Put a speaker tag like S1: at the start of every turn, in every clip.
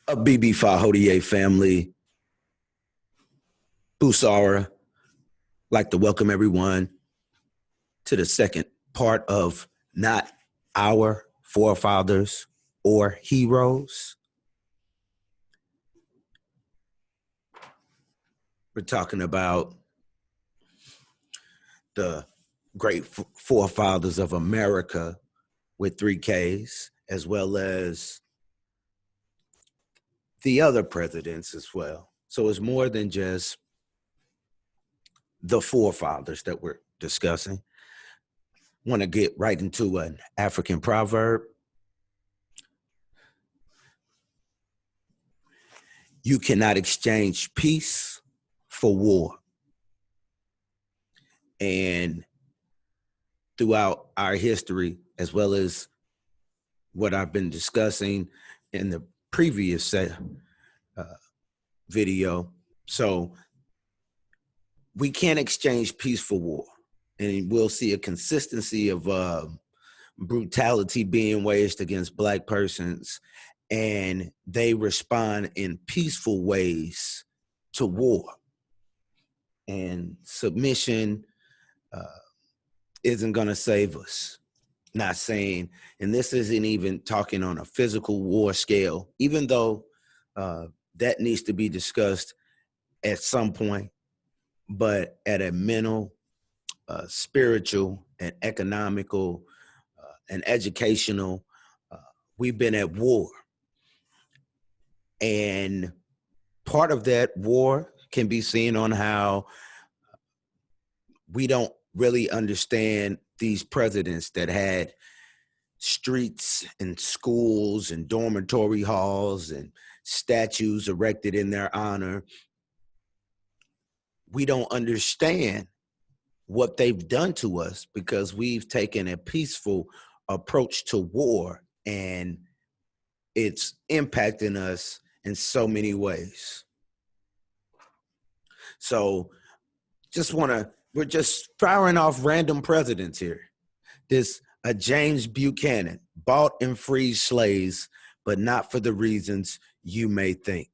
S1: A BB Fahodie family, Busara, like to welcome everyone to the second part of Not Our Forefathers or Heroes. We're talking about the great forefathers of America with 3Ks, as well as the other presidents as well. So it's more than just the forefathers that we're discussing. Want to get right into an African proverb. You cannot exchange peace for war. And throughout our history, as well as what I've been discussing in the previous video, so we can't exchange peace for war. And we'll see a consistency of brutality being waged against Black persons, and they respond in peaceful ways to war. And submission isn't going to save us. Not saying, and this isn't even talking on a physical war scale, even though that needs to be discussed at some point, but at a mental, spiritual, and economical, and educational, we've been at war. And part of that war can be seen on how we don't really understand these presidents that had streets and schools and dormitory halls and statues erected in their honor. We don't understand what they've done to us because we've taken a peaceful approach to war, and it's impacting us in so many ways. So we're just firing off random presidents here. This James Buchanan bought and freed slaves, but not for the reasons you may think.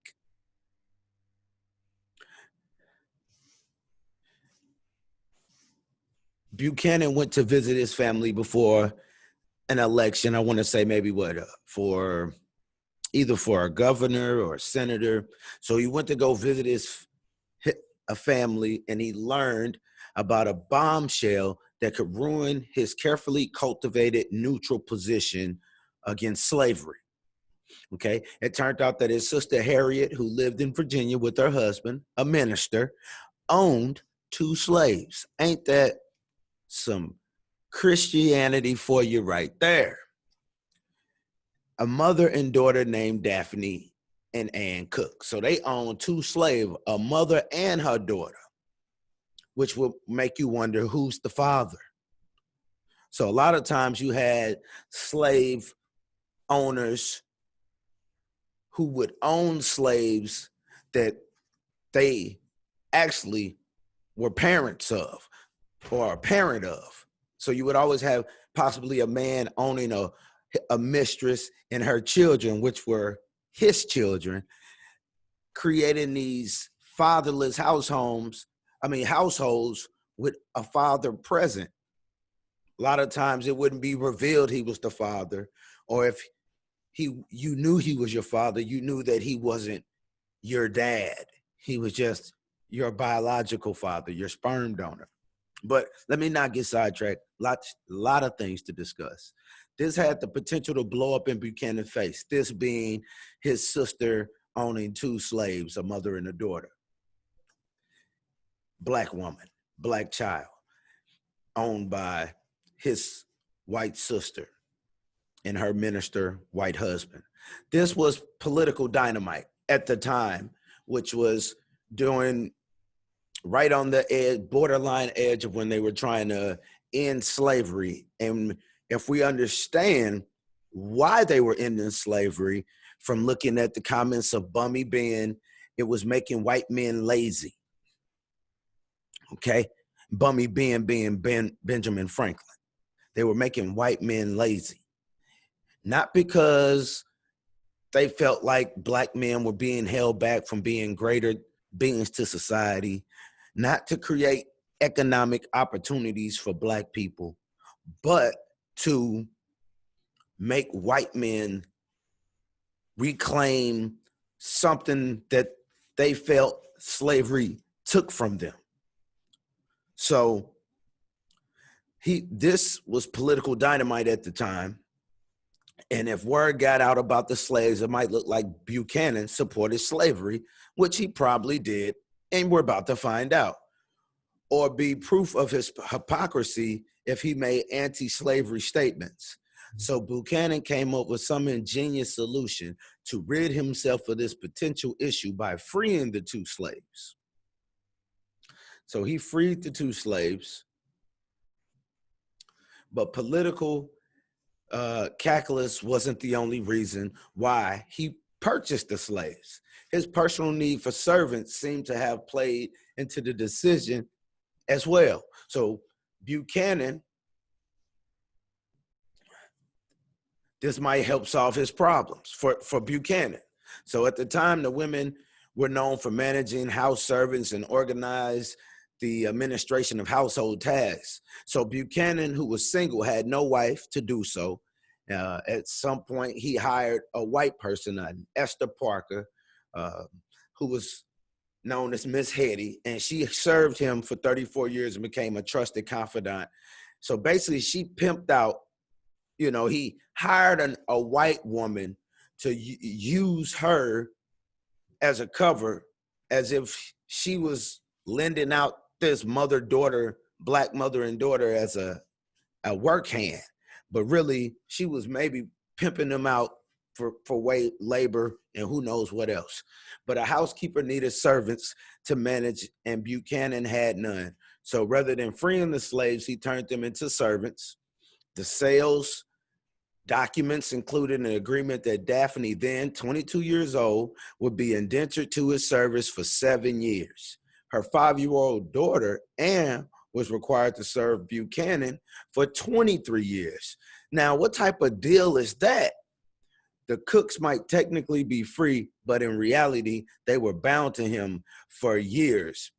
S1: Buchanan went to visit his family before an election. I want to say maybe for either for a governor or a senator. So he went to go visit a family, and he learned about a bombshell that could ruin his carefully cultivated neutral position against slavery. Okay, it turned out that his sister Harriet, who lived in Virginia with her husband, a minister, owned 2 slaves. Ain't that some Christianity for you right there? A mother and daughter named Daphne and Ann Cook. So they owned 2 slaves, a mother and her daughter, which will make you wonder who's the father. So a lot of times you had slave owners who would own slaves that they actually were parents of or a parent of. So you would always have possibly a man owning a mistress and her children, which were his children, creating these fatherless households with a father present. A lot of times it wouldn't be revealed he was the father, or if you knew he was your father, you knew that he wasn't your dad. He was just your biological father, your sperm donor. But let me not get sidetracked. A lot of things to discuss. This had the potential to blow up in Buchanan's face, this being his sister owning 2 slaves, a mother and a daughter. Black woman, Black child, owned by his white sister and her minister white husband. This was political dynamite at the time, which was doing right on the edge, borderline edge of when they were trying to end slavery. And if we understand why they were ending slavery from looking at the comments of Bummy being, it was making white men lazy. Okay? Bummy being Benjamin Franklin. They were making white men lazy. Not because they felt like black men were being held back from being greater beings to society, not to create economic opportunities for black people, but to make white men reclaim something that they felt slavery took from them. So this was political dynamite at the time. And if word got out about the slaves, it might look like Buchanan supported slavery, which he probably did, and we're about to find out. Or be proof of his hypocrisy if he made anti-slavery statements. So Buchanan came up with some ingenious solution to rid himself of this potential issue by freeing the 2 slaves. So he freed the 2 slaves, but political calculus wasn't the only reason why he purchased the slaves. His personal need for servants seemed to have played into the decision as well. So Buchanan, this might help solve his problems for Buchanan. So at the time, the women were known for managing house servants and organized the administration of household tasks. So Buchanan, who was single, had no wife to do so. At some point, he hired a white person, Esther Parker, who was known as Miss Hetty, and she served him for 34 years and became a trusted confidant. So basically, she pimped out, he hired a white woman to use her as a cover, as if she was lending out this black mother and daughter as a work hand. But really, she was maybe pimping them out for labor and who knows what else. But a housekeeper needed servants to manage, and Buchanan had none. So rather than freeing the slaves, he turned them into servants. The sales documents included an agreement that Daphne, then 22 years old, would be indentured to his service for 7 years. Her 5-year-old daughter, Anne, was required to serve Buchanan for 23 years. Now, what type of deal is that? The cooks might technically be free, but in reality, they were bound to him for years.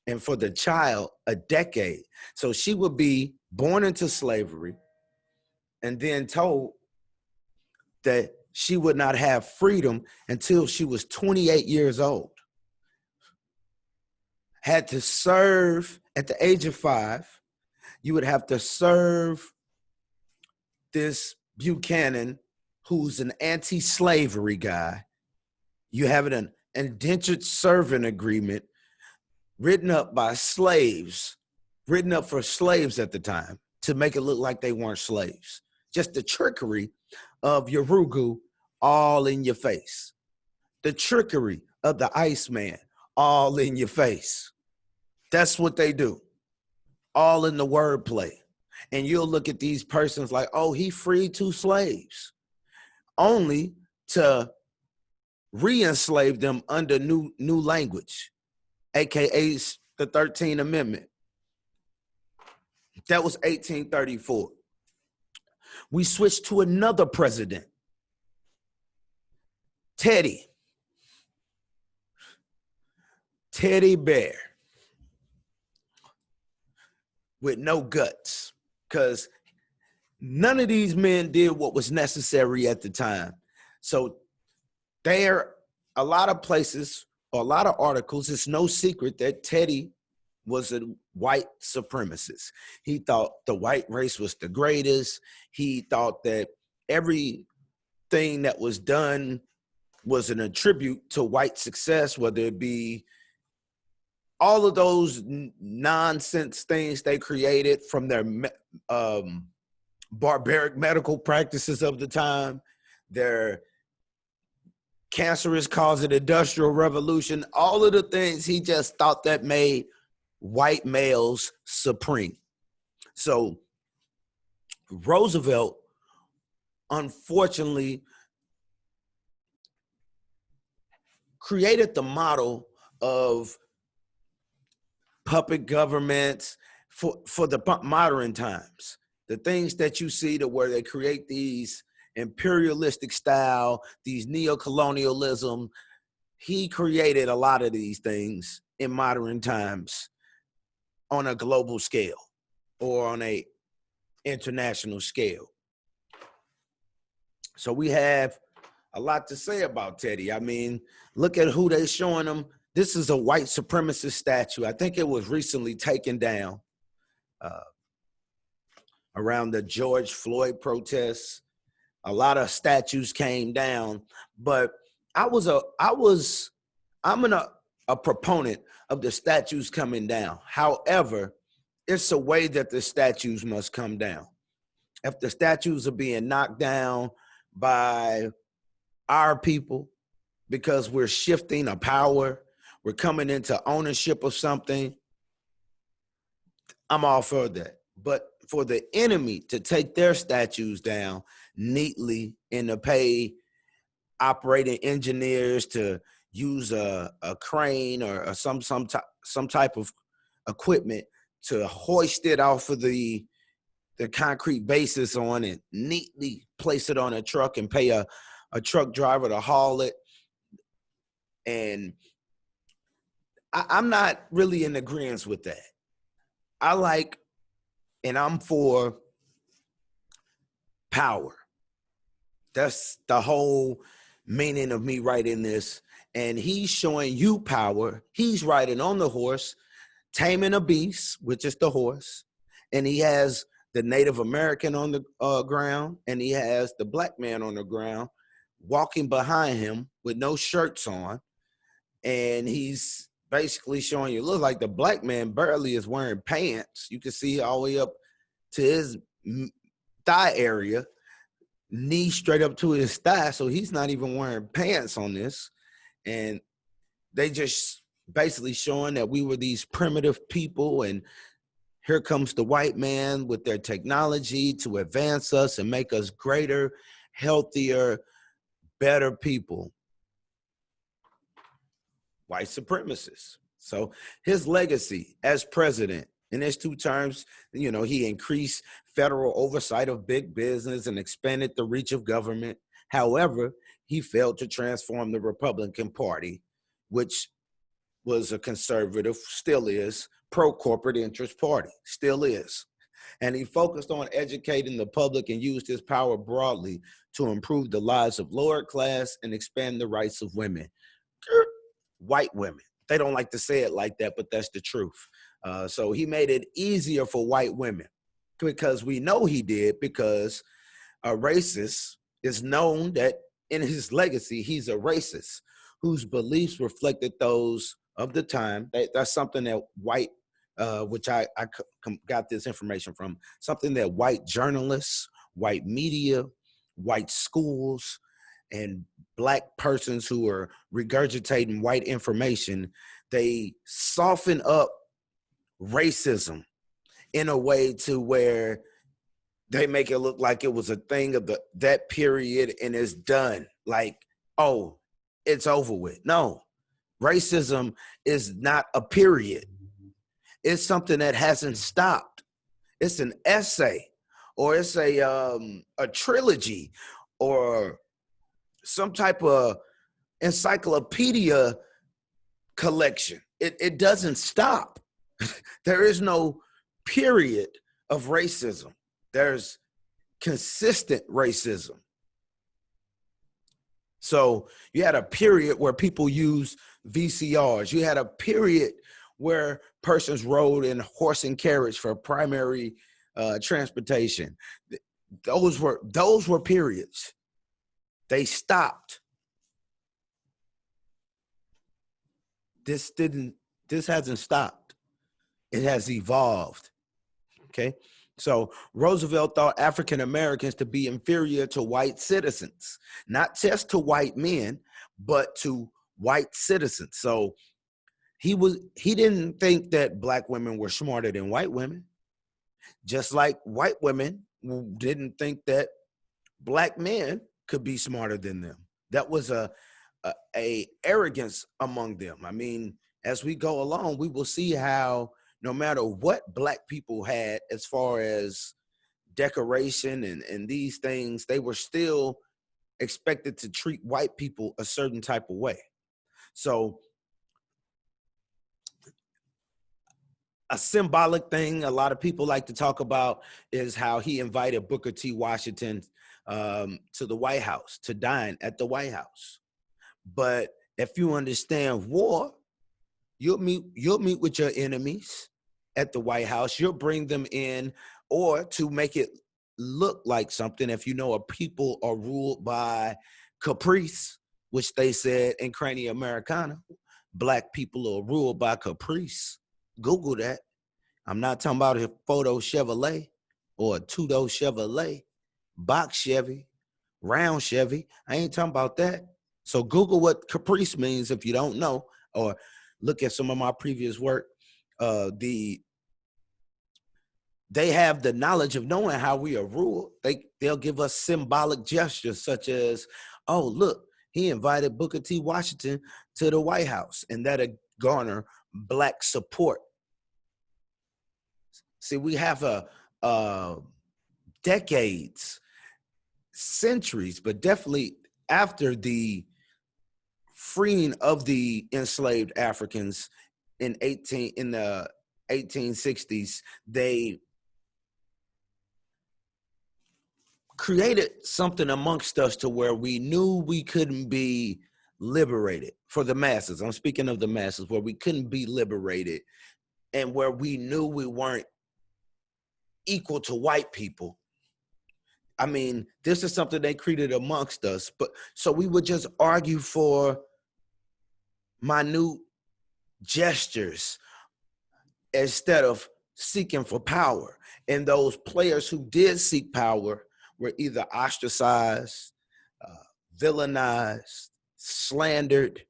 S1: And for the child, a decade. So she would be born into slavery and then told that she would not have freedom until she was 28 years old. Had to serve at the age of 5. You would have to serve this Buchanan, who's an anti-slavery guy. You have an indentured servant agreement written up by slaves, written up for slaves at the time to make it look like they weren't slaves. Just the trickery of Yorugu all in your face. The trickery of the Iceman all in your face. That's what they do. All in the wordplay. And you'll look at these persons like, oh, he freed 2 slaves, only to re-enslave them under new language, aka the 13th Amendment. That was 1834. We switched to another president, Teddy Bear, with no guts, because none of these men did what was necessary at the time. So there, a lot of places, or a lot of articles, it's no secret that Teddy was a white supremacist. He thought the white race was the greatest. He thought that everything that was done was an attribute to white success, whether it be all of those nonsense things they created from their barbaric medical practices of the time, their cancerous cause of the Industrial Revolution, all of the things he just thought that made white males supreme. So Roosevelt, unfortunately, created the model of puppet governments for the modern times. The things that you see to where they create these imperialistic style, these neo-colonialism. He created a lot of these things in modern times on a global scale or on a international scale. So we have a lot to say about Teddy. I mean, look at who they showing him. This is a white supremacist statue. I think it was recently taken down around the George Floyd protests. A lot of statues came down, but I'm a proponent of the statues coming down. However, it's a way that the statues must come down. If the statues are being knocked down by our people because we're shifting a power, we're coming into ownership of something, I'm all for that. But for the enemy to take their statues down neatly and to pay operating engineers to use a crane or some type of equipment to hoist it off of the concrete basis on it, neatly place it on a truck and pay a truck driver to haul it. And I'm not really in agreement with that. I'm for power. That's the whole meaning of me writing this. And he's showing you power. He's riding on the horse, taming a beast, which is the horse. And he has the Native American on the ground, and he has the black man on the ground walking behind him with no shirts on. And he's basically showing you, look like the black man barely is wearing pants. You can see all the way up to his thigh area, knee straight up to his thigh. So he's not even wearing pants on this. And they just basically showing that we were these primitive people, and here comes the white man with their technology to advance us and make us greater, healthier, better people. White supremacists. So his legacy as president in his 2 terms, he increased federal oversight of big business and expanded the reach of government. However, he failed to transform the Republican Party, which was a conservative, still is, pro-corporate interest party, still is. And he focused on educating the public and used his power broadly to improve the lives of lower class and expand the rights of women. White women. They don't like to say it like that, but that's the truth. So he made it easier for white women, because we know he did, because a racist is known that in his legacy, he's a racist whose beliefs reflected those of the time. That's something that white, which I got this information from, something that white journalists, white media, white schools, and black persons who are regurgitating white information, they soften up racism in a way to where they make it look like it was a thing of that period and it's done. Like, oh, it's over with. No, racism is not a period. It's something that hasn't stopped. It's an essay, or it's a trilogy, or some type of encyclopedia collection. It doesn't stop. There is no period of racism. There's consistent racism. So you had a period where people used VCRs. You had a period where persons rode in horse and carriage for primary transportation. Those were periods. They stopped. This hasn't stopped. It has evolved. Okay. So Roosevelt thought African Americans to be inferior to white citizens, not just to white men, but to white citizens. So he didn't think that black women were smarter than white women, just like white women didn't think that black men could be smarter than them. That was a arrogance among them. I mean, as we go along, we will see how no matter what black people had as far as decoration and these things, they were still expected to treat white people a certain type of way. So a symbolic thing a lot of people like to talk about is how he invited Booker T. Washington to the White House to dine at the White House. But if you understand war, you'll meet with your enemies at the White House. You'll bring them in, or to make it look like something. If you know a people are ruled by caprice, which they said in Crania Americana, black people are ruled by caprice. Google that. I'm not talking about a photo Chevrolet or a two-door Chevrolet, box Chevy, round Chevy. I ain't talking about that. So Google what caprice means if you don't know, or look at some of my previous work. They have the knowledge of knowing how we are ruled. They'll give us symbolic gestures such as, oh, look, he invited Booker T. Washington to the White House, and that'll garner black support. See, we have decades, centuries, but definitely after the freeing of the enslaved Africans in the 1860s, they created something amongst us to where we knew we couldn't be liberated for the masses. I'm speaking of the masses, where we couldn't be liberated and where we knew we weren't equal to white people. I mean, this is something they created amongst us, but so we would just argue for minute gestures instead of seeking for power. And those players who did seek power were either ostracized, villainized, slandered,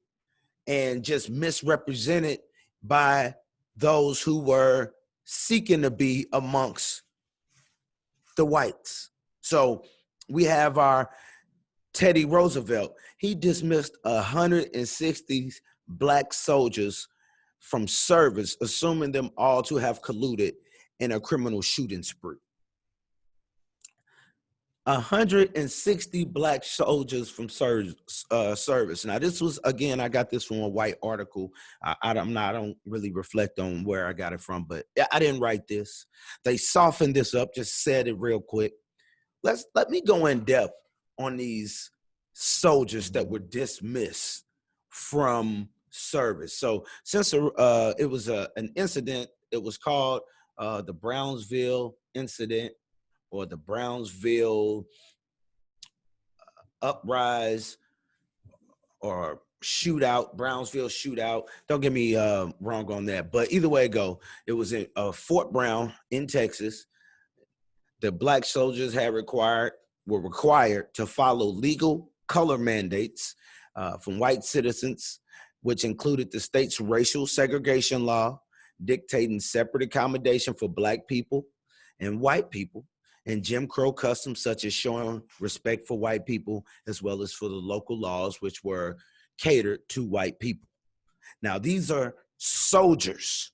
S1: and just misrepresented by those who were seeking to be amongst the whites. So we have our Teddy Roosevelt. He dismissed 160 black soldiers from service, assuming them all to have colluded in a criminal shooting spree. 160 black soldiers from service. Now, this was, again, I got this from a white article. I don't really reflect on where I got it from, but I didn't write this. They softened this up, just said it real quick. Let me go in depth on these soldiers that were dismissed from service. So since it was an incident, it was called the Brownsville incident, or the Brownsville uprise, or shootout, Brownsville shootout. Don't get me wrong on that. But either way it go, it was in Fort Brown in Texas. The black soldiers were required to follow legal color mandates from white citizens, which included the state's racial segregation law, dictating separate accommodation for black people and white people, and Jim Crow customs such as showing respect for white people, as well as for the local laws, which were catered to white people. Now, these are soldiers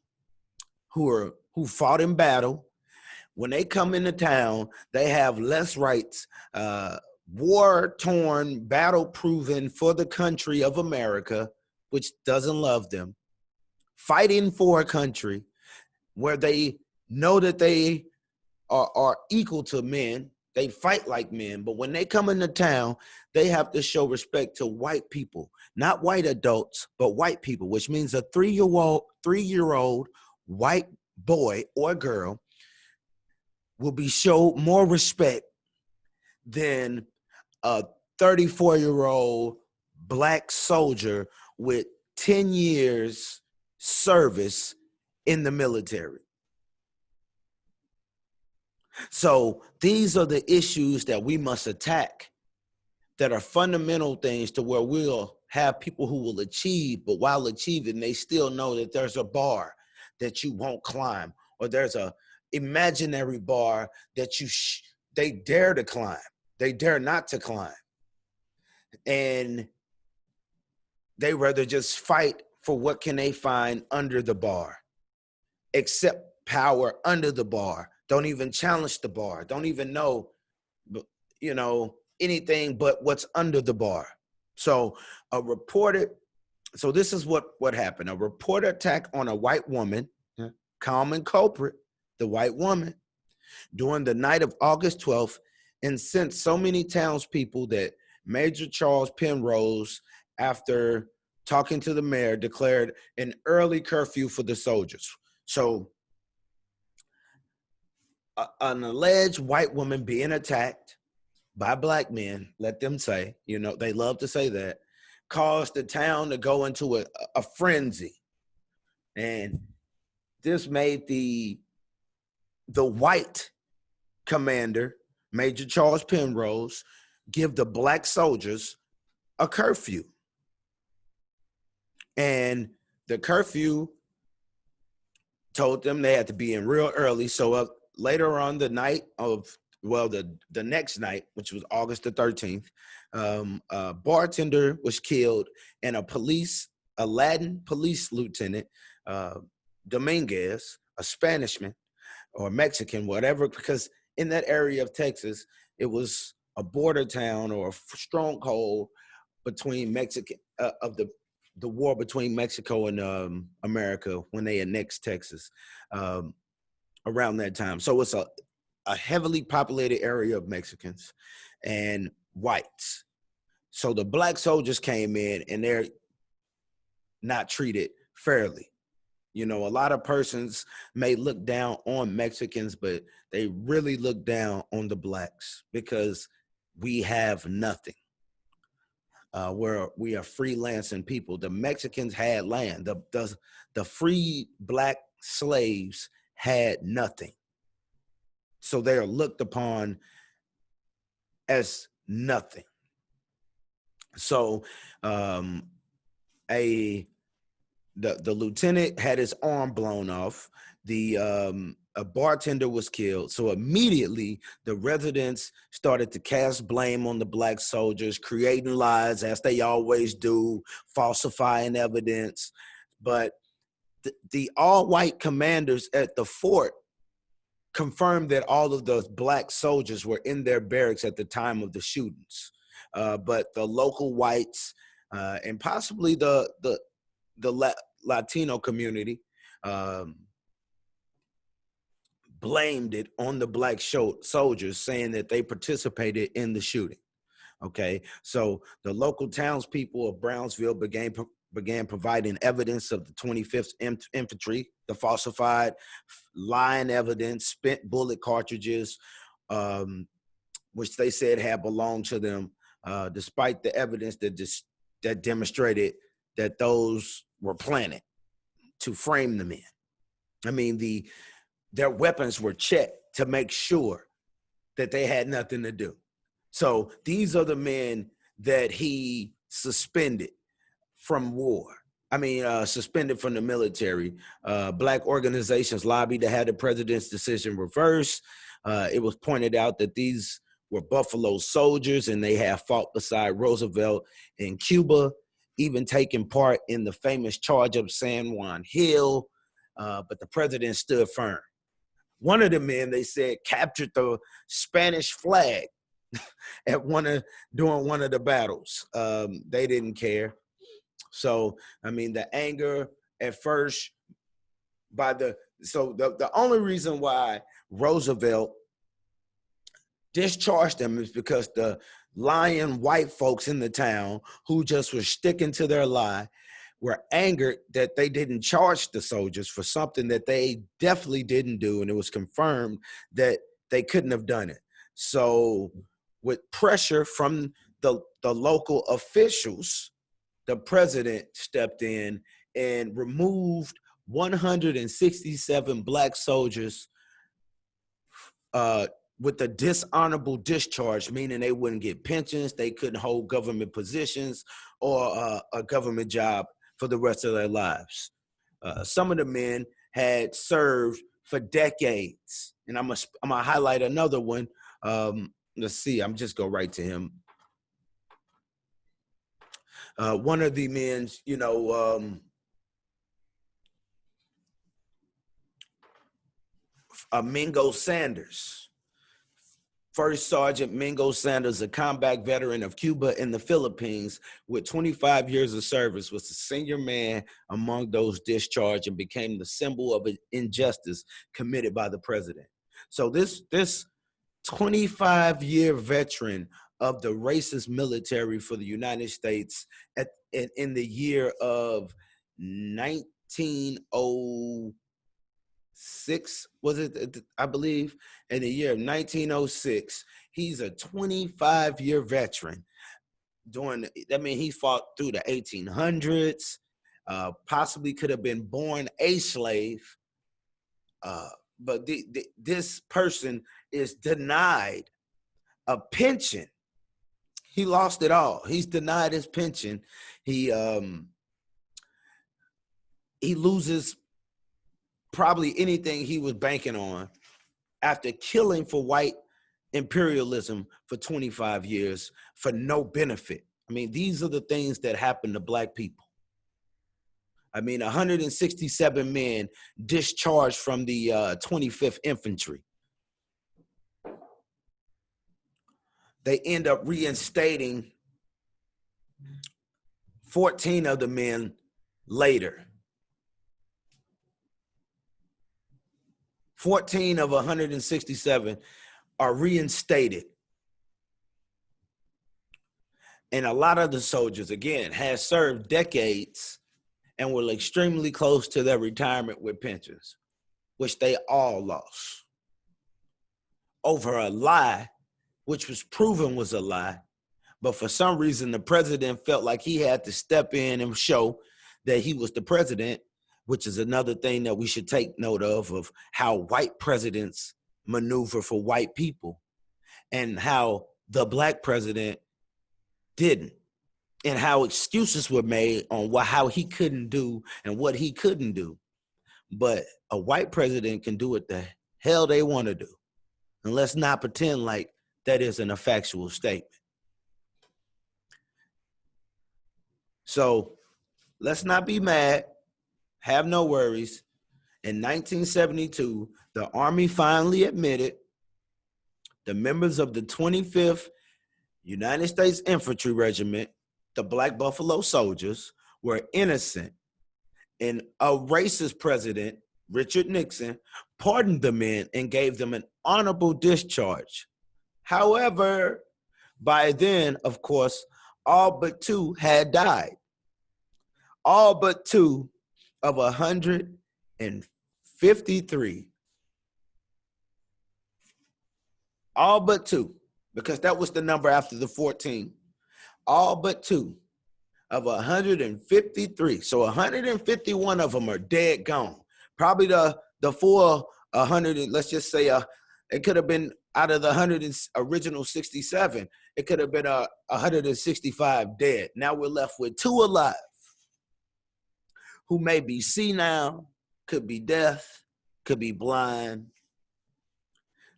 S1: who fought in battle. When they come into town, they have less rights, war-torn, battle-proven for the country of America, which doesn't love them, fighting for a country where they know that they are equal to men. They fight like men, but when they come into town, they have to show respect to white people, not white adults, but white people, which means a three-year-old white boy or girl will be showed more respect than a 34-year-old black soldier with 10 years service in the military. So these are the issues that we must attack, that are fundamental things to where we'll have people who will achieve, but while achieving, they still know that there's a bar that you won't climb, or there's a imaginary bar that they dare to climb. They dare not to climb. And they rather just fight for what can they find under the bar, accept power under the bar, don't even challenge the bar, don't even know, anything but what's under the bar. So a reported, so this is what happened. A reported attack on a white woman, common culprit, the white woman, during the night of August 12th, incensed so many townspeople that Major Charles Penrose, after talking to the mayor, declared an early curfew for the soldiers. So an alleged white woman being attacked by black men, let them say, they love to say that, caused the town to go into a frenzy. And this made the white commander, Major Charles Penrose, give the black soldiers a curfew. And the curfew told them they had to be in real early. So later on the night of, the next night, which was August the 13th, a bartender was killed, and a Latin police lieutenant, Dominguez, a Spanishman or Mexican, whatever, because in that area of Texas, it was a border town or a stronghold between the war between Mexico and America when they annexed Texas around that time. So it's a heavily populated area of Mexicans and whites. So the black soldiers came in, and they're not treated fairly. A lot of persons may look down on Mexicans, but they really look down on the blacks because we have nothing. We are freelancing people. The Mexicans had land. The free black slaves had nothing. So they are looked upon as nothing. So the lieutenant had his arm blown off. A bartender was killed. So immediately the residents started to cast blame on the black soldiers, creating lies as they always do, falsifying evidence. But the all-white commanders at the fort confirmed that all of the black soldiers were in their barracks at the time of the shootings. But the local whites and possibly the Latino community blamed it on the black soldiers, saying that they participated in the shooting. Okay, so the local townspeople of Brownsville began providing evidence of the 25th Infantry, the falsified lying evidence, spent bullet cartridges, which they said had belonged to them, despite the evidence that demonstrated that those were planted to frame the men. I mean, their weapons were checked to make sure that they had nothing to do. So these are the men that he suspended from war. Suspended from the military. Black organizations lobbied to have the president's decision reversed. It was pointed out that these were Buffalo soldiers, and they have fought beside Roosevelt in Cuba, even taking part in the famous charge of San Juan Hill. But the president stood firm. One of the men, they said, captured the Spanish flag during one of the battles. They didn't care. So, the anger at first the only reason why Roosevelt discharged them is because the lying white folks in the town who just were sticking to their lie were angered that they didn't charge the soldiers for something that they definitely didn't do, and it was confirmed that they couldn't have done it. So with pressure from the local officials, the president stepped in and removed 167 black soldiers with a dishonorable discharge, meaning they wouldn't get pensions, they couldn't hold government positions or a government job for the rest of their lives. Some of the men had served for decades, and I'm gonna highlight another one. Let's see, I'm just go right to him. One of the men, Mingo Sanders. First Sergeant Mingo Sanders, a combat veteran of Cuba and the Philippines with 25 years of service, was the senior man among those discharged and became the symbol of an injustice committed by the president. So this 25-year veteran of the racist military for the United States in the year of 1906, was it, I believe, in the year of 1906, he's a 25-year veteran. He fought through the 1800s, possibly could have been born a slave, but this person is denied a pension. He lost it all. He's denied his pension. He loses probably anything he was banking on after killing for white imperialism for 25 years for no benefit. I mean, these are the things that happen to Black people. I mean, 167 men discharged from the 25th Infantry. They end up reinstating 14 of the men later. 14 of 167 are reinstated. And a lot of the soldiers, again, had served decades and were extremely close to their retirement with pensions, which they all lost over a lie, which was proven was a lie. But for some reason, the president felt like he had to step in and show that he was the president, which is another thing that we should take note of how white presidents maneuver for white people and how the Black president didn't, and how excuses were made on how he couldn't do and what he couldn't do. But a white president can do what the hell they want to do. And let's not pretend like that isn't a factual statement. So let's not be mad. Have no worries. In 1972, the Army finally admitted the members of the 25th United States Infantry Regiment, the Black Buffalo Soldiers, were innocent. And a racist president, Richard Nixon, pardoned the men and gave them an honorable discharge. However, by then, of course, all but two had died. All but two of 153. All but two, because that was the number after the 14. All but two of 153. So 151 of them are dead gone. Probably the full 100, let's just say it could have been out of the original 67, it could have been 165 dead. Now we're left with two alive who may be senile, could be deaf, could be blind,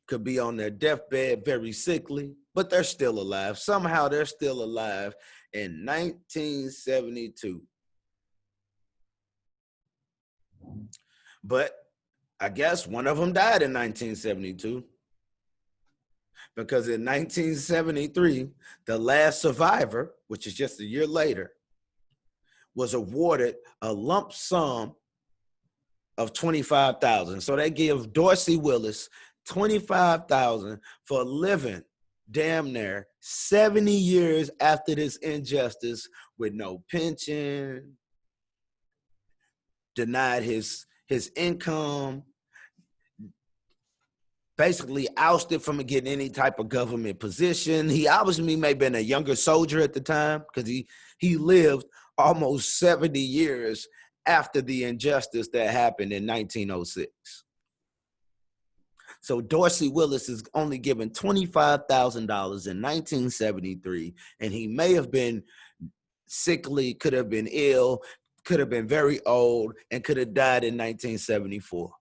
S1: could be on their deathbed, very sickly, but they're still alive. Somehow they're still alive in 1972. But I guess one of them died in 1972, because in 1973, the last survivor, which is just a year later, was awarded a lump sum of $25,000. So they give Dorsey Willis $25,000 for living damn near 70 years after this injustice with no pension, denied his income, basically ousted from getting any type of government position. He obviously may have been a younger soldier at the time, because he lived almost 70 years after the injustice that happened in 1906. So Dorsey Willis is only given $25,000 in 1973, and he may have been sickly, could have been ill, could have been very old, and could have died in 1974.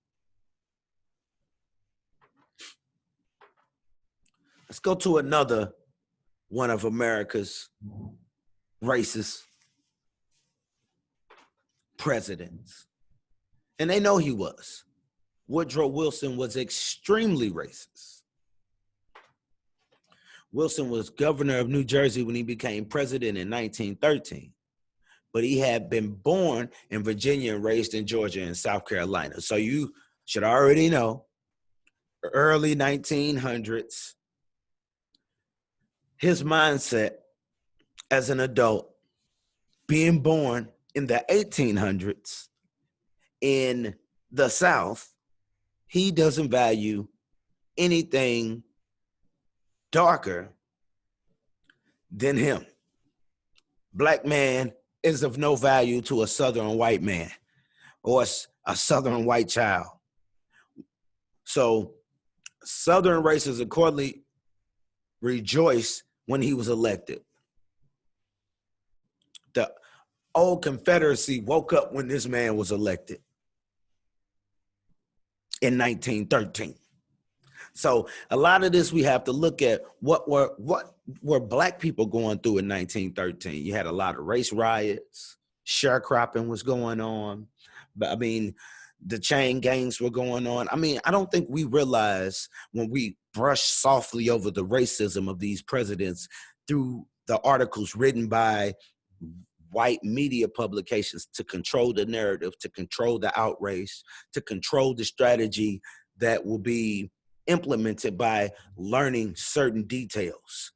S1: Let's go to another one of America's racist presidents. And they know he was. Woodrow Wilson was extremely racist. Wilson was governor of New Jersey when he became president in 1913, but he had been born in Virginia and raised in Georgia and South Carolina. So you should already know, early 1900s, his mindset as an adult, being born in the 1800s in the South, he doesn't value anything darker than him. Black man is of no value to a Southern white man or a Southern white child. So Southern races accordingly rejoiced when he was elected. The old Confederacy woke up when this man was elected in 1913. So a lot of this we have to look at what were Black people going through in 1913. You had a lot of race riots, sharecropping was going on. But I mean, the chain gangs were going on. I mean, I don't think we realize when we brush softly over the racism of these presidents through the articles written by white media publications to control the narrative, to control the outrage, to control the strategy that will be implemented by learning certain details.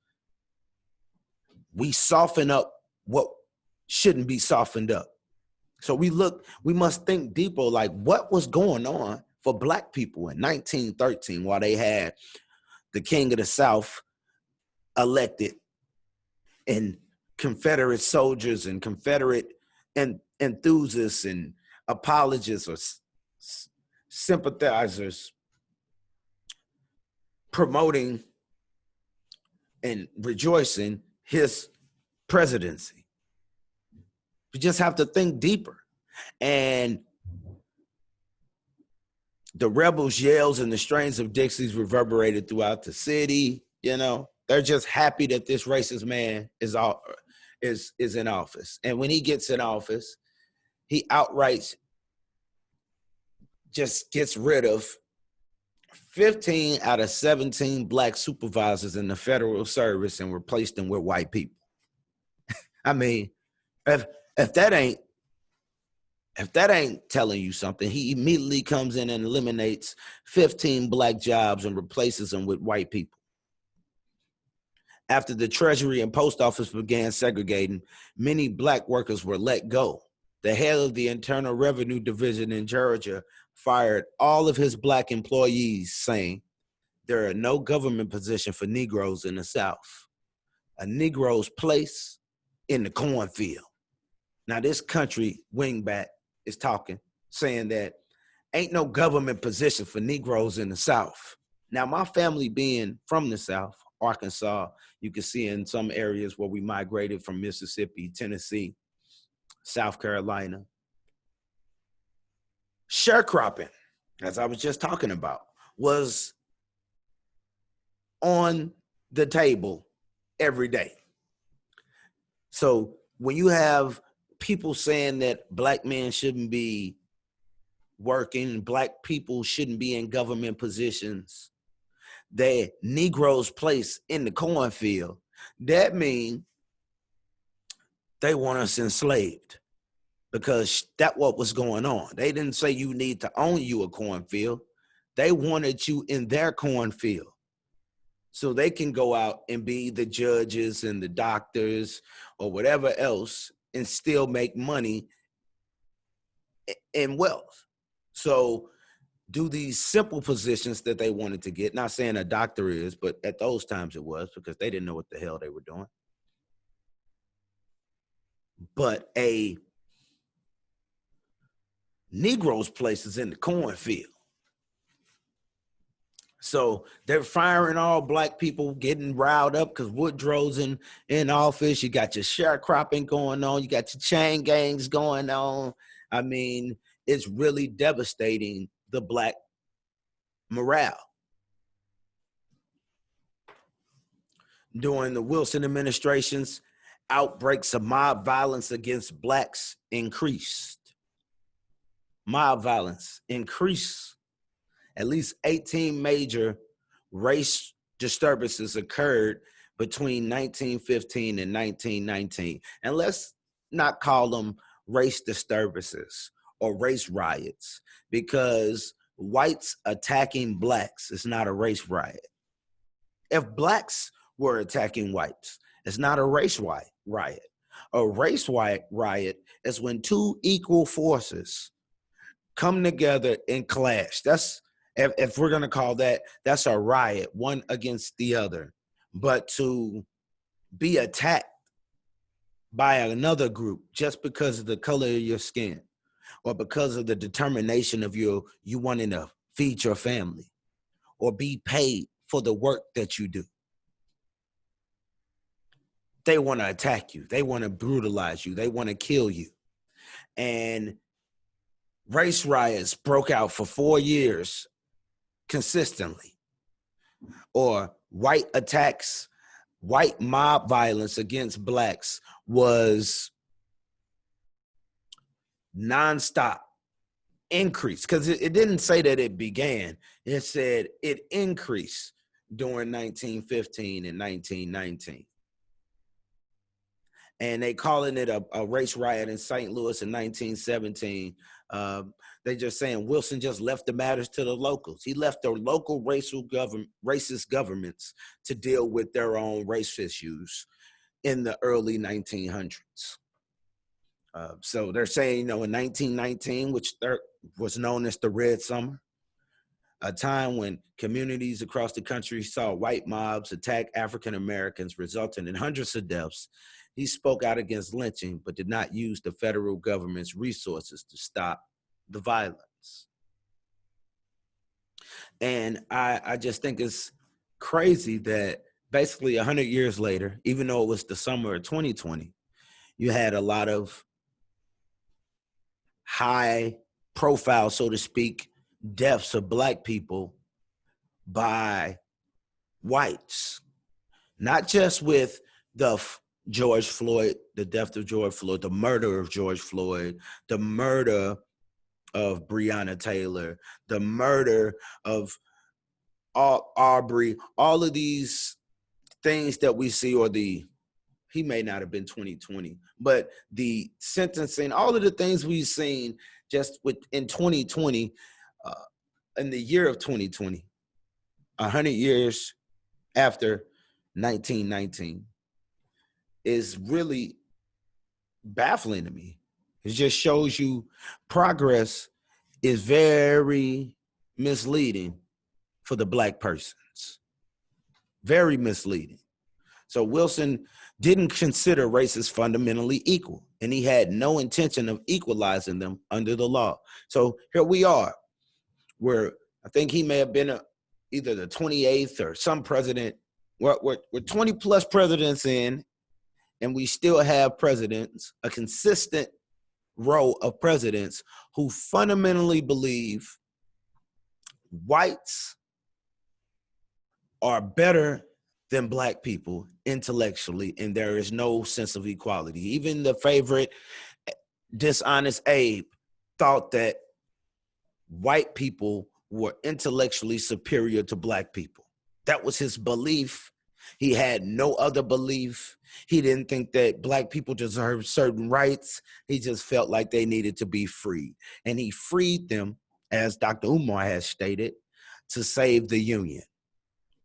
S1: We soften up what shouldn't be softened up. So we must think deeper, like what was going on for Black people in 1913 while they had the King of the South elected and Confederate soldiers and Confederate enthusiasts and apologists or sympathizers promoting and rejoicing his presidency. We just have to think deeper. And the rebels' yells and the strains of Dixie's reverberated throughout the city. You know, they're just happy that this racist man is in office. And when he gets in office, he outright just gets rid of 15 out of 17 Black supervisors in the federal service and replaced them with white people. I mean, if that ain't telling you something, he immediately comes in and eliminates 15 Black jobs and replaces them with white people. After the Treasury and Post Office began segregating, many Black workers were let go. The head of the Internal Revenue Division in Georgia fired all of his Black employees, saying, "There are no government position for Negroes in the South. A Negro's place in the cornfield." Now this country wingbat is talking, saying that ain't no government position for Negroes in the South. Now my family being from the South, Arkansas, you can see in some areas where we migrated from Mississippi, Tennessee, South Carolina. Sharecropping, as I was just talking about, was on the table every day. So when you have people saying that Black men shouldn't be working, Black people shouldn't be in government positions, that Negroes place in the cornfield, that means they want us enslaved, because that's what was going on. They didn't say you need to own you a cornfield. They wanted you in their cornfield so they can go out and be the judges and the doctors or whatever else and still make money and wealth. So do these simple positions that they wanted to get, not saying a doctor is, but at those times it was, because they didn't know what the hell they were doing. But a Negro's place is in the cornfield. So they're firing all Black people, getting riled up because Woodrow's in office. You got your sharecropping going on. You got your chain gangs going on. I mean, it's really devastating the Black morale. During the Wilson administration's outbreaks of mob violence against Blacks increased. Mob violence increased At least 18 major race disturbances occurred between 1915 and 1919. And let's not call them race disturbances or race riots, because whites attacking blacks is not a race riot. If blacks were attacking whites, it's not a race riot. A race riot is when two equal forces come together and clash. That's, if we're going to call that, that's a riot, one against the other. But to be attacked by another group just because of the color of your skin, or because of the determination of you wanting to feed your family or be paid for the work that you do, they want to attack you. They want to brutalize you. They want to kill you. And race riots broke out for 4 years consistently. Or white attacks, white mob violence against blacks was nonstop, increase, because it didn't say that it began. It said it increased during 1915 and 1919. And they calling it a race riot in St. Louis in 1917. They just saying Wilson just left the matters to the locals. He left the local racist governments to deal with their own race issues in the early 1900s. So they're saying, in 1919, which was known as the Red Summer, a time when communities across the country saw white mobs attack African Americans, resulting in hundreds of deaths. He spoke out against lynching, but did not use the federal government's resources to stop the violence. And I just think it's crazy that basically 100 years later, even though it was the summer of 2020, you had a lot of high profile, so to speak, deaths of Black people by whites, not just with the George Floyd, the death of George Floyd, the murder of George Floyd, the murder of Breonna Taylor, the murder of Arbery, all of these things that we see, or he may not have been 2020, but the sentencing, all of the things we've seen just in 2020, in the year of 2020, 100 years after 1919, is really baffling to me. It just shows you progress is very misleading for the Black persons. Very misleading. So Wilson didn't consider races fundamentally equal, and he had no intention of equalizing them under the law. So here we are, where I think he may have been either the 28th or some president. We're 20 plus presidents in, and we still have presidents, a consistent row of presidents who fundamentally believe whites are better than Black people intellectually, and there is no sense of equality. Even the favorite dishonest Abe thought that white people were intellectually superior to Black people. That was his belief. He had no other belief. He didn't think that Black people deserved certain rights. He just felt like they needed to be freed. And he freed them, as Dr. Umar has stated, to save the Union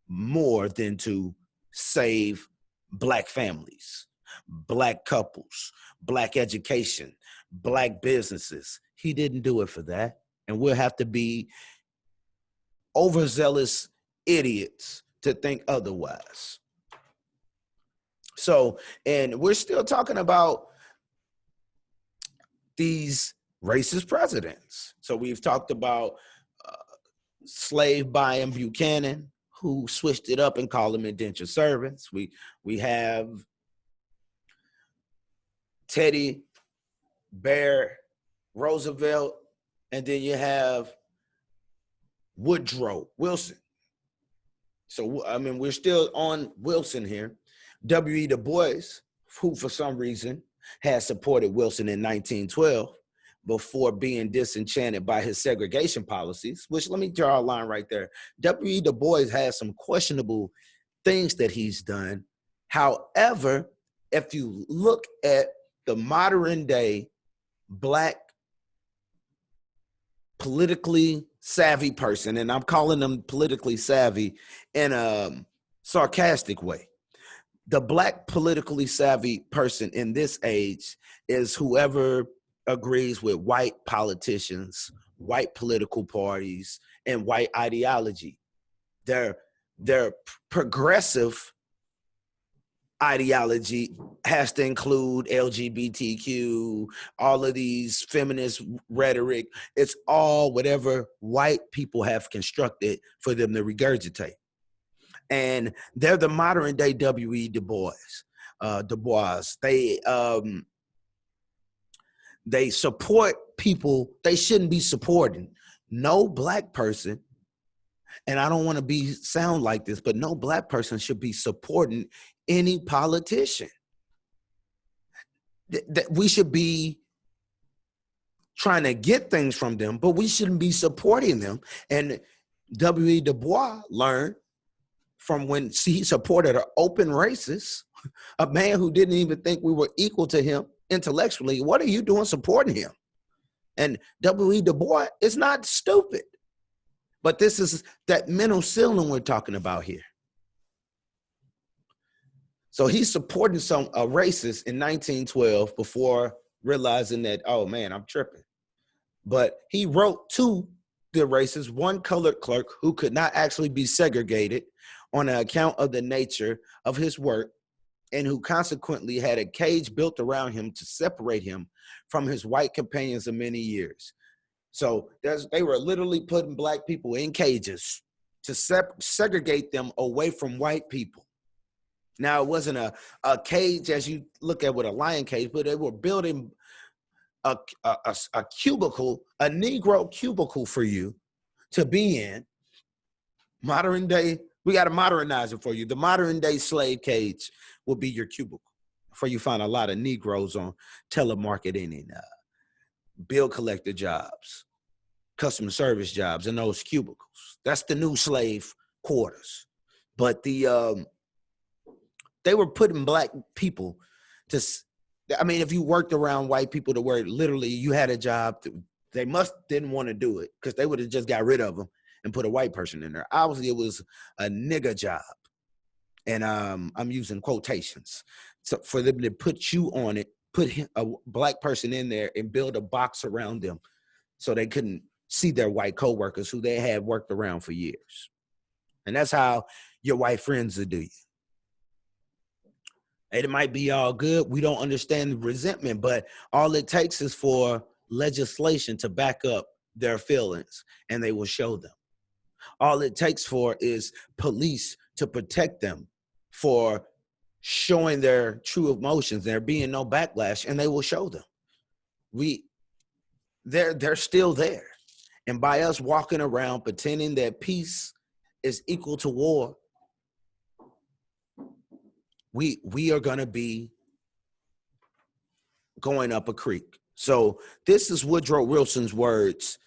S1: more than to save Black families, Black couples, Black education, Black businesses. He didn't do it for that. And we'll have to be overzealous idiots to think otherwise. So, and we're still talking about these racist presidents. So we've talked about slave buying Buchanan, who switched it up and called them indentured servants. We have Teddy Bear Roosevelt, and then you have Woodrow Wilson. So, I mean, we're still on Wilson here. W.E. Du Bois, who for some reason had supported Wilson in 1912, before being disenchanted by his segregation policies, which let me draw a line right there. W.E. Du Bois has some questionable things that he's done. However, if you look at the modern day Black politically savvy person, and I'm calling them politically savvy in a sarcastic way, the Black politically savvy person in this age is whoever agrees with white politicians, white political parties, and white ideology. Their progressive ideology has to include LGBTQ, all of these feminist rhetoric. It's all whatever white people have constructed for them to regurgitate. And they're the modern day W.E. Du Bois. They support people they shouldn't be supporting. No Black person, and I don't want to sound like this, but no Black person should be supporting any politician. That we should be trying to get things from them, but we shouldn't be supporting them. And W.E. Du Bois learned from when he supported an open racist, a man who didn't even think we were equal to him intellectually. What are you doing supporting him? And W.E. Du Bois is not stupid. But this is that mental ceiling we're talking about here. So he's supporting a racist in 1912 before realizing that, oh man, I'm tripping. But he wrote to the racist, one colored clerk who could not actually be segregated on account of the nature of his work, and who consequently had a cage built around him to separate him from his white companions of many years. So they were literally putting Black people in cages to segregate them away from white people. Now, it wasn't a cage as you look at with a lion cage, but they were building a cubicle, a Negro cubicle for you to be in. Modern day, we got to modernize it for you. The modern day slave cage will be your cubicle, for you find a lot of Negroes on telemarketing and bill collector jobs, customer service jobs in those cubicles. That's the new slave quarters. But they were putting Black people to, I mean, if you worked around white people to where literally you had a job, they didn't want to do it because they would have just got rid of them and put a white person in there. Obviously, it was a nigger job. And I'm using quotations. So for them to put you on it, put a Black person in there and build a box around them so they couldn't see their white coworkers who they had worked around for years. And that's how your white friends will do you. It might be all good. We don't understand the resentment, but all it takes is for legislation to back up their feelings, and they will show them. All it takes for is police to protect them for showing their true emotions. There being no backlash, and they will show them. They're still there. And by us walking around pretending that peace is equal to war, we are going to be going up a creek. So this is Woodrow Wilson's words.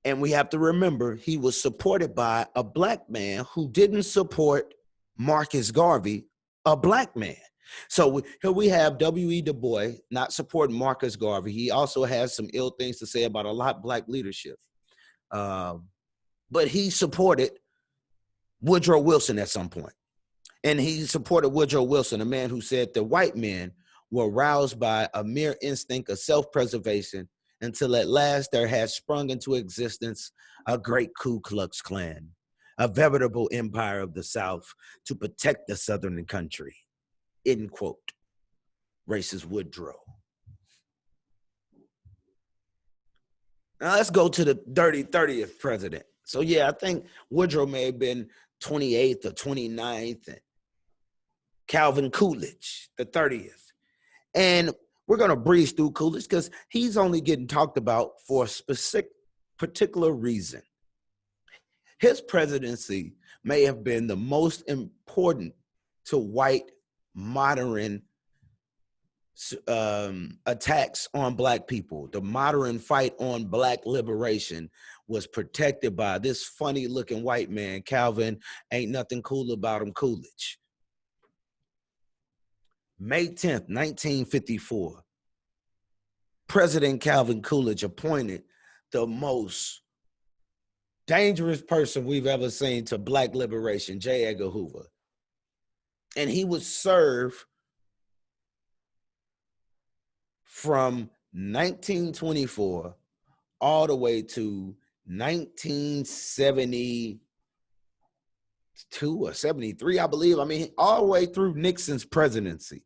S1: And we have to remember he was supported by a Black man who didn't support Marcus Garvey, a Black man. So here we have W.E. Du Bois not supporting Marcus Garvey. He also has some ill things to say about a lot of Black leadership. But he supported Woodrow Wilson at some point. And he supported Woodrow Wilson, a man who said the white men were roused by a mere instinct of self-preservation until at last there had sprung into existence a great Ku Klux Klan, a veritable empire of the South to protect the Southern country. End quote. Racist Woodrow. Now let's go to the 30th president. So yeah, I think Woodrow may have been 28th or 29th, and Calvin Coolidge, the 30th. And we're going to breeze through Coolidge because he's only getting talked about for a specific, particular reason. His presidency may have been the most important to white modern attacks on black people. The modern fight on black liberation was protected by this funny looking white man, Calvin, ain't nothing cool about him, Coolidge. May 10th, 1954, President Calvin Coolidge appointed the most dangerous person we've ever seen to black liberation, J. Edgar Hoover. And he would serve from 1924 all the way to 1972 or 73, I believe. I mean, all the way through Nixon's presidency.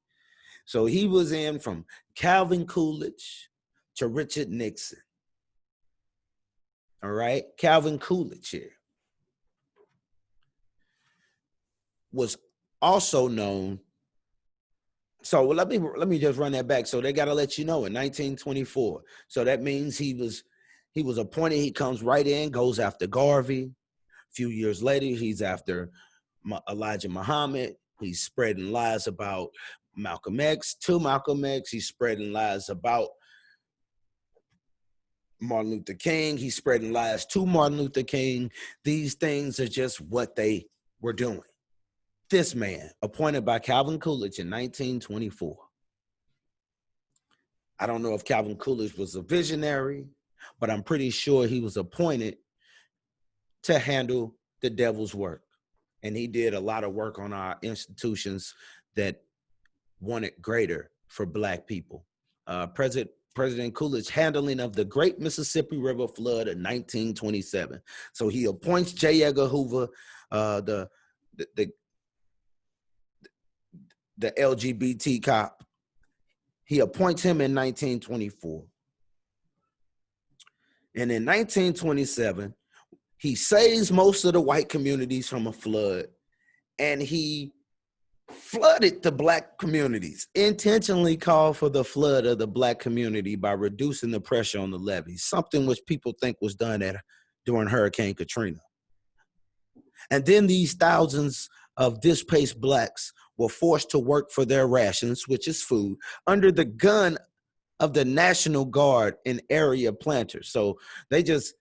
S1: So he was in from Calvin Coolidge to Richard Nixon. All right, Calvin Coolidge here was also known. So let me just run that back. So they got to let you know in 1924. So that means he was appointed. He comes right in, goes after Garvey. A few years later, he's after Elijah Muhammad. He's spreading lies about Malcolm X to Malcolm X. He's spreading lies about Martin Luther King. He's spreading lies to Martin Luther King. These things are just what they were doing. This man, appointed by Calvin Coolidge in 1924. I don't know if Calvin Coolidge was a visionary, but I'm pretty sure he was appointed to handle the devil's work. And he did a lot of work on our institutions that wanted greater for black people. President Coolidge's handling of the Great Mississippi River flood in 1927. So he appoints J. Edgar Hoover, the LGBT cop. He appoints him in 1924. And in 1927, he saves most of the white communities from a flood, and he flooded the black communities, intentionally called for the flood of the black community by reducing the pressure on the levees, something which people think was done during Hurricane Katrina. And then these thousands of displaced blacks were forced to work for their rations, which is food, under the gun of the National Guard and area planters. So they just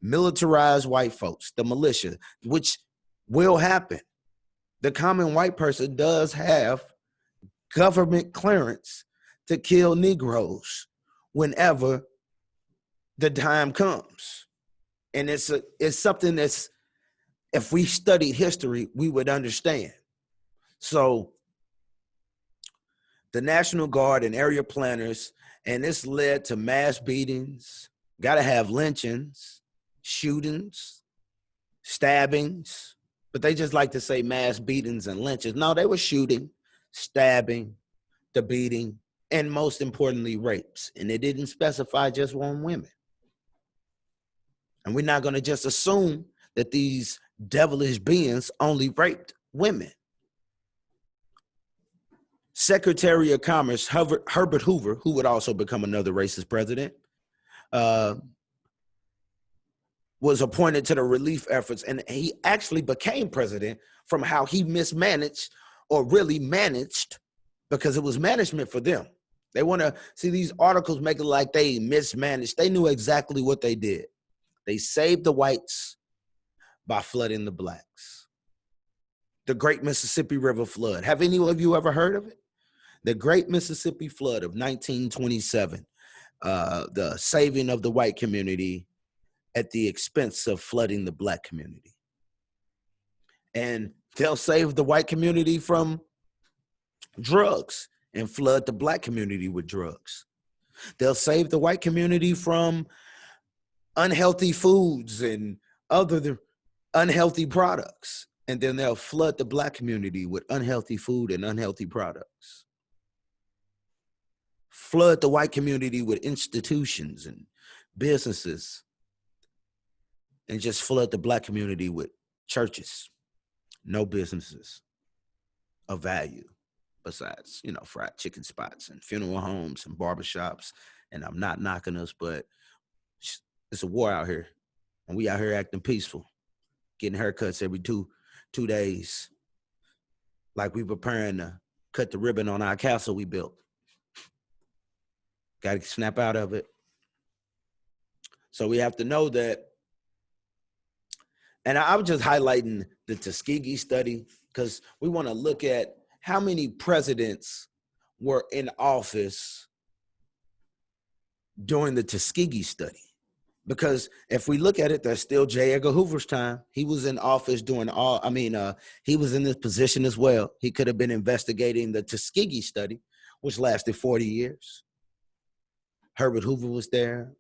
S1: militarized white folks, the militia, which will happen. The common white person does have government clearance to kill Negroes whenever the time comes. And it's something that's, if we studied history, we would understand. So the National Guard and area planners, and this led to mass beatings, got to have lynchings, shootings, stabbings, but they just like to say mass beatings and lynchings. No, they were shooting, stabbing, the beating, and most importantly, rapes. And they didn't specify just on women. And we're not going to just assume that these devilish beings only raped women. Secretary of Commerce Herbert Hoover, who would also become another racist president, was appointed to the relief efforts, and he actually became president from how he mismanaged, or really managed, because it was management for them. They want to see these articles make it like they mismanaged. They knew exactly what they did. They saved the whites by flooding the blacks. The Great Mississippi River flood. Have any of you ever heard of it? The Great Mississippi Flood of 1927, the saving of the white community at the expense of flooding the black community. And they'll save the white community from drugs and flood the black community with drugs. They'll save the white community from unhealthy foods and other unhealthy products. And then they'll flood the black community with unhealthy food and unhealthy products. Flood the white community with institutions and businesses, and just flood the black community with churches, no businesses of value besides, fried chicken spots and funeral homes and barbershops. And I'm not knocking us, but it's a war out here, and we out here acting peaceful, getting haircuts every two days, like we preparing to cut the ribbon on our castle we built. Got to snap out of it. So we have to know that. And I was just highlighting the Tuskegee study because we want to look at how many presidents were in office during the Tuskegee study. Because if we look at it, there's still J. Edgar Hoover's time. He was in office doing he was in this position as well. He could have been investigating the Tuskegee study, which lasted 40 years. Herbert Hoover was there.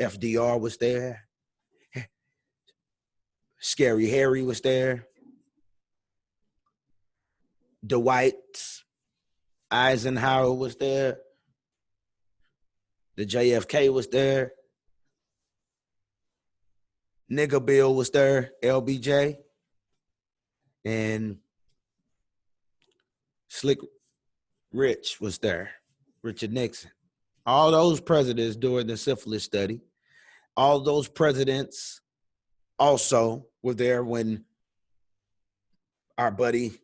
S1: FDR was there. Scary Harry was there. Dwight Eisenhower was there. The JFK was there. Nigga Bill was there, LBJ. And Slick Rich was there, Richard Nixon. All those presidents during the syphilis study. All those presidents also were there when our buddy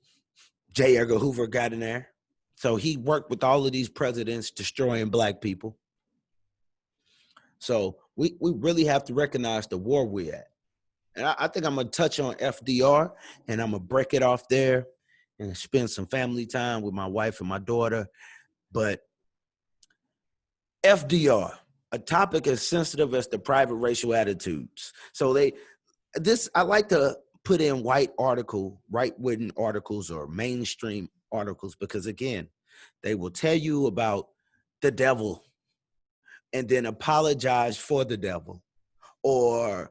S1: J. Edgar Hoover got in there. So he worked with all of these presidents destroying black people. So we really have to recognize the war we're at. And I think I'm going to touch on FDR, and I'm going to break it off there and spend some family time with my wife and my daughter. But FDR, a topic as sensitive as the private racial attitudes. So I like to put in right-wing articles or mainstream articles because, again, they will tell you about the devil and then apologize for the devil, or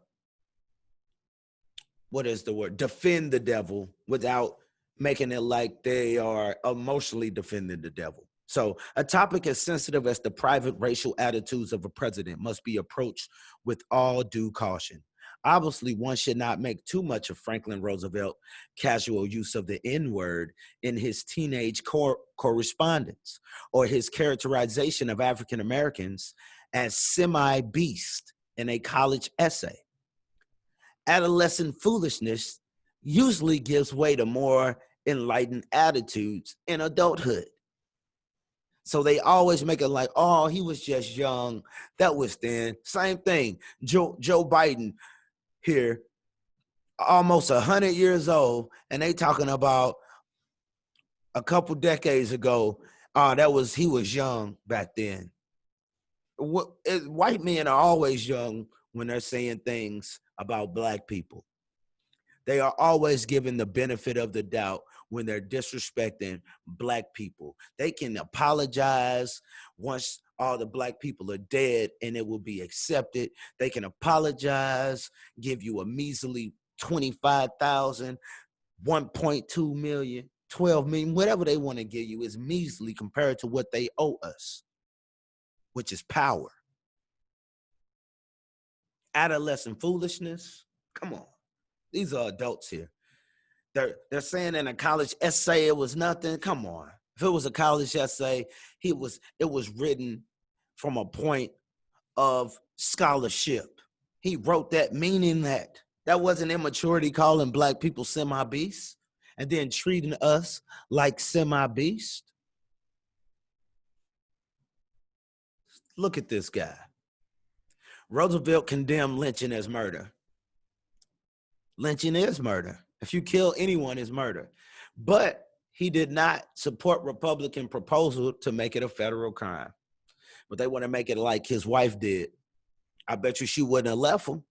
S1: defend the devil without making it like they are emotionally defending the devil. So a topic as sensitive as the private racial attitudes of a president must be approached with all due caution. Obviously, one should not make too much of Franklin Roosevelt casual use of the N-word in his teenage correspondence, or his characterization of African Americans as semi-beast in a college essay. Adolescent foolishness usually gives way to more enlightened attitudes in adulthood. So they always make it like, oh, he was just young. That was then. Same thing. Joe Biden here, almost 100 years old, and they talking about a couple decades ago, he was young back then. White men are always young when they're saying things about black people. They are always given the benefit of the doubt when they're disrespecting black people. They can apologize once all the black people are dead and it will be accepted. They can apologize, give you a measly 25,000, 1.2 million, 12 million, whatever they want to give you is measly compared to what they owe us, which is power. Adolescent foolishness. Come on. These are adults here. They're saying in a college essay it was nothing. Come on. If it was a college essay, it was written from a point of scholarship. He wrote that meaning that wasn't immaturity calling black people semi-beasts and then treating us like semi-beasts. Look at this guy. Roosevelt condemned lynching as murder. Lynching is murder. If you kill anyone, it's murder. But he did not support Republican proposal to make it a federal crime. But they want to make it like his wife did. I bet you she wouldn't have left him.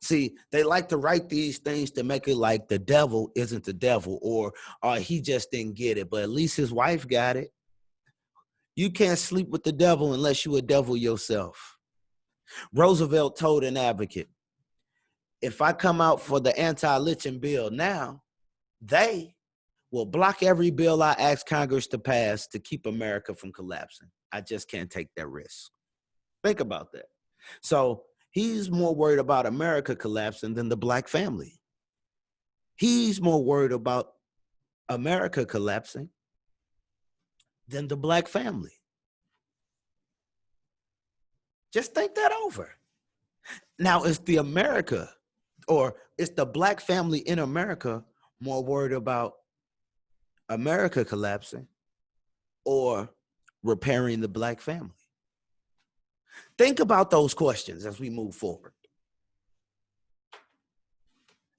S1: See, they like to write these things to make it like the devil isn't the devil, or he just didn't get it. But at least his wife got it. You can't sleep with the devil unless you're a devil yourself. Roosevelt told an advocate, if I come out for the anti-lynching bill now, they will block every bill I ask Congress to pass to keep America from collapsing. I just can't take that risk. Think about that. So he's more worried about America collapsing than the black family. He's more worried about America collapsing than the black family. Just think that over. Now, is the black family in America more worried about America collapsing or repairing the black family? Think about those questions as we move forward.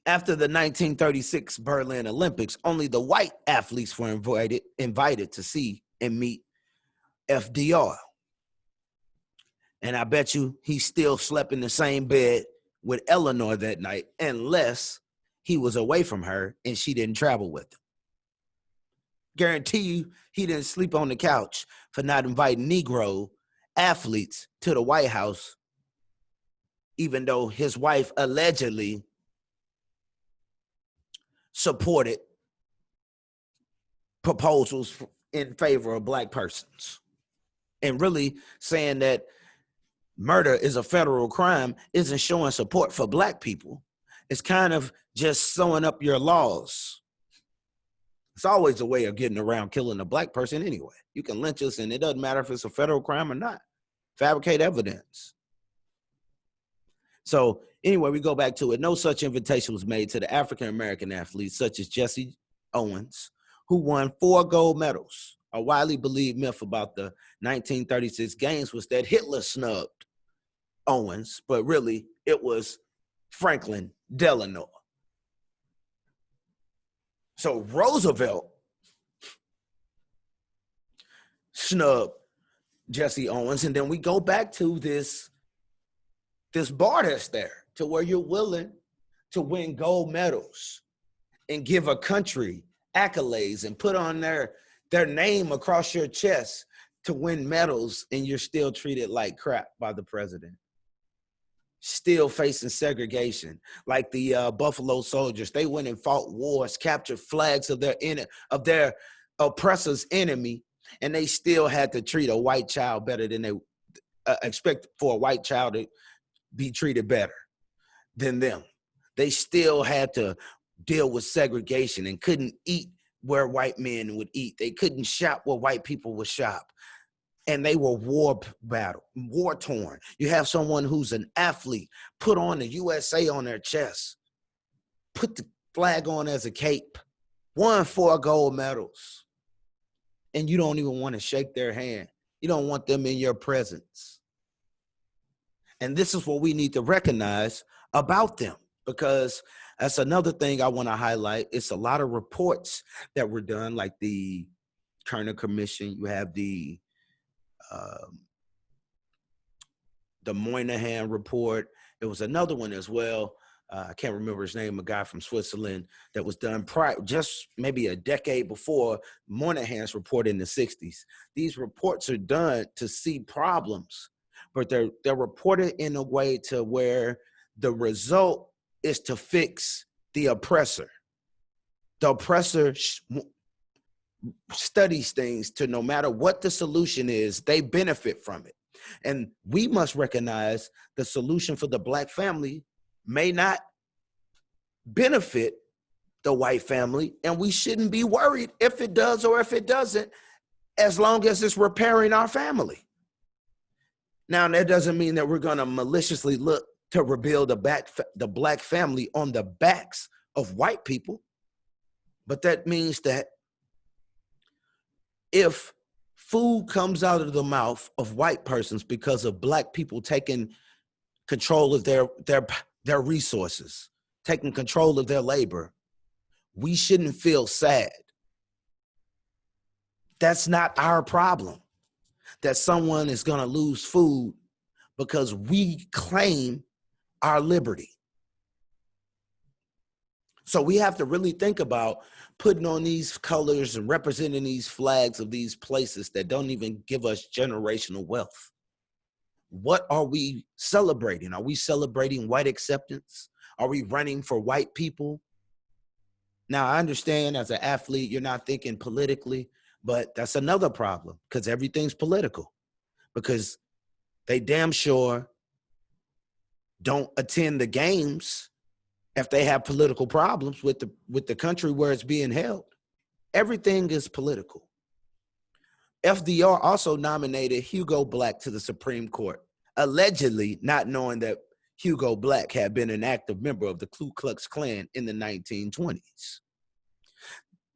S1: After the 1936 Berlin Olympics, only the white athletes were invited to see and meet FDR. And I bet you he still slept in the same bed with Eleanor that night, unless he was away from her and she didn't travel with him. Guarantee you he didn't sleep on the couch for not inviting Negro athletes to the White House, even though his wife allegedly supported proposals in favor of black persons. And really saying that murder is a federal crime isn't showing support for black people. It's kind of just sewing up your laws. It's always a way of getting around killing a black person anyway. You can lynch us and it doesn't matter if it's a federal crime or not. Fabricate evidence. So anyway, we go back to it. No such invitation was made to the African-American athletes such as Jesse Owens, who won 4 gold medals. A widely believed myth about the 1936 games was that Hitler snubbed Owens, but really it was Franklin Delano. So Roosevelt snubbed Jesse Owens, and then we go back to this bar that's there, to where you're willing to win gold medals and give a country accolades and put on their name across your chest to win medals, and you're still treated like crap by the president. Still facing segregation, like the Buffalo Soldiers. They went and fought wars, captured flags of their oppressor's enemy, and they still had to treat a white child better than they expect for a white child to be treated better than them. They still had to deal with segregation and couldn't eat where white men would eat. They couldn't shop where white people would shop. And they were war torn. You have someone who's an athlete, put on the USA on their chest, put the flag on as a cape, won 4 gold medals, and you don't even want to shake their hand. You don't want them in your presence. And this is what we need to recognize about them, because that's another thing I want to highlight. It's a lot of reports that were done, like the Kerner Commission. You have the Moynihan report. There was another one as well. I can't remember his name, a guy from Switzerland, that was done just maybe a decade before Moynihan's report in the 60s. These reports are done to see problems, but they're reported in a way to where the result is to fix the oppressor. The oppressor studies things to, no matter what the solution is, they benefit from it. And we must recognize the solution for the black family may not benefit the white family, and we shouldn't be worried if it does or if it doesn't, as long as it's repairing our family. Now, that doesn't mean that we're going to maliciously look to rebuild the black family on the backs of white people, but that means that if food comes out of the mouth of white persons because of black people taking control of their resources, taking control of their labor, we shouldn't feel sad. That's not our problem, that someone is going to lose food because we claim our liberty. So we have to really think about putting on these colors and representing these flags of these places that don't even give us generational wealth. What are we celebrating? Are we celebrating white acceptance? Are we running for white people? Now, I understand as an athlete, you're not thinking politically, but that's another problem, because everything's political, because they damn sure don't attend the games if they have political problems with the country where it's being held. Everything is political. FDR also nominated Hugo Black to the Supreme Court, allegedly not knowing that Hugo Black had been an active member of the Ku Klux Klan in the 1920s.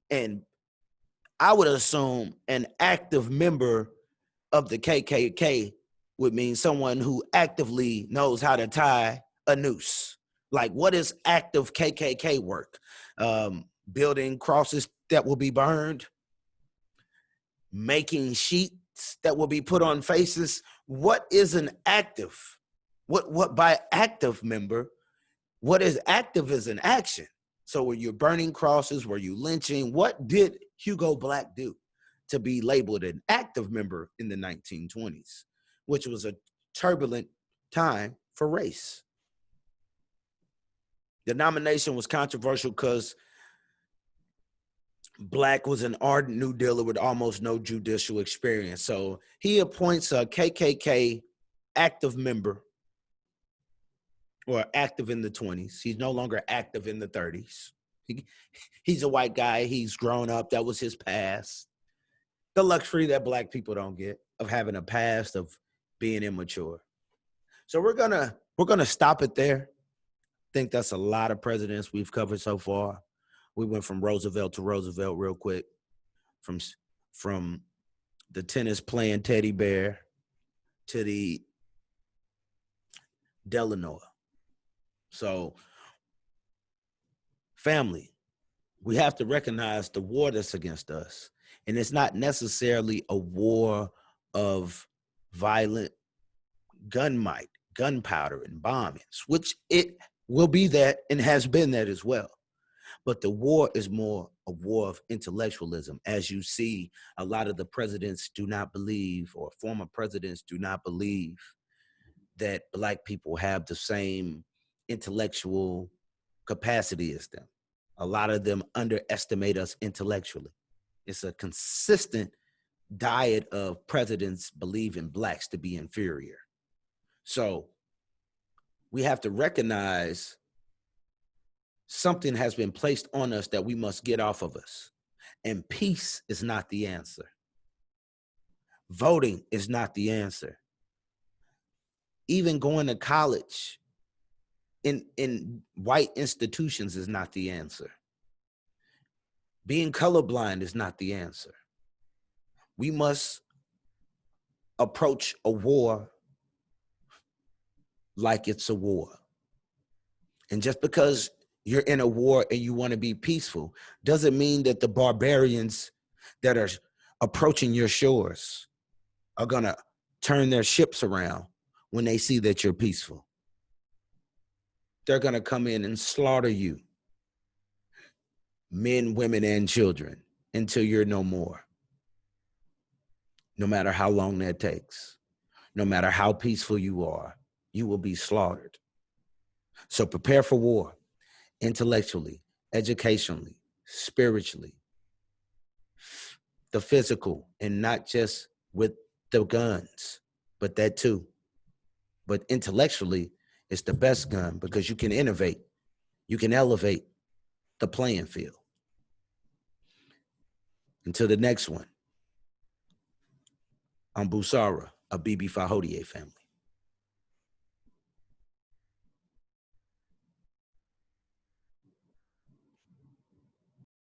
S1: And I would assume an active member of the KKK would mean someone who actively knows how to tie a noose. Like, what is active KKK work? Building crosses that will be burned, making sheets that will be put on faces. What is an active? What by active, member? What is active is an action. So were you burning crosses? Were you lynching? What did Hugo Black do to be labeled an active member in the 1920s, which was a turbulent time for race? The nomination was controversial because Black was an ardent New Dealer with almost no judicial experience. So he appoints a KKK active member, or active in the 20s. He's no longer active in the 30s. He's a white guy. He's grown up. That was his past. The luxury that Black people don't get of having a past of being immature. So we're gonna stop it there. I think that's a lot of presidents we've covered so far. We went from Roosevelt to Roosevelt real quick, from the tennis playing teddy bear to the Delano. So, family, we have to recognize the war that's against us. And it's not necessarily a war of violent gun might, gunpowder, and bombings, which it will be that and has been that as well. But the war is more a war of intellectualism. As you see, a lot of the presidents do not believe, or former presidents do not believe, that Black people have the same intellectual capacity as them. A lot of them underestimate us intellectually. It's a consistent diet of presidents believing Blacks to be inferior. So we have to recognize something has been placed on us that we must get off of us. And peace is not the answer. Voting is not the answer. Even going to college in white institutions is not the answer. Being colorblind is not the answer. We must approach a war like it's a war. And just because you're in a war and you want to be peaceful doesn't mean that the barbarians that are approaching your shores are going to turn their ships around when they see that you're peaceful. They're going to come in and slaughter you, men, women, and children, until you're no more. No matter how long that takes, no matter how peaceful you are, you will be slaughtered. So prepare for war, intellectually, educationally, spiritually, the physical, and not just with the guns, but that too. But intellectually, it's the best gun because you can innovate, you can elevate the playing field. Until the next one, I'm Busara, a BB Fahodie family.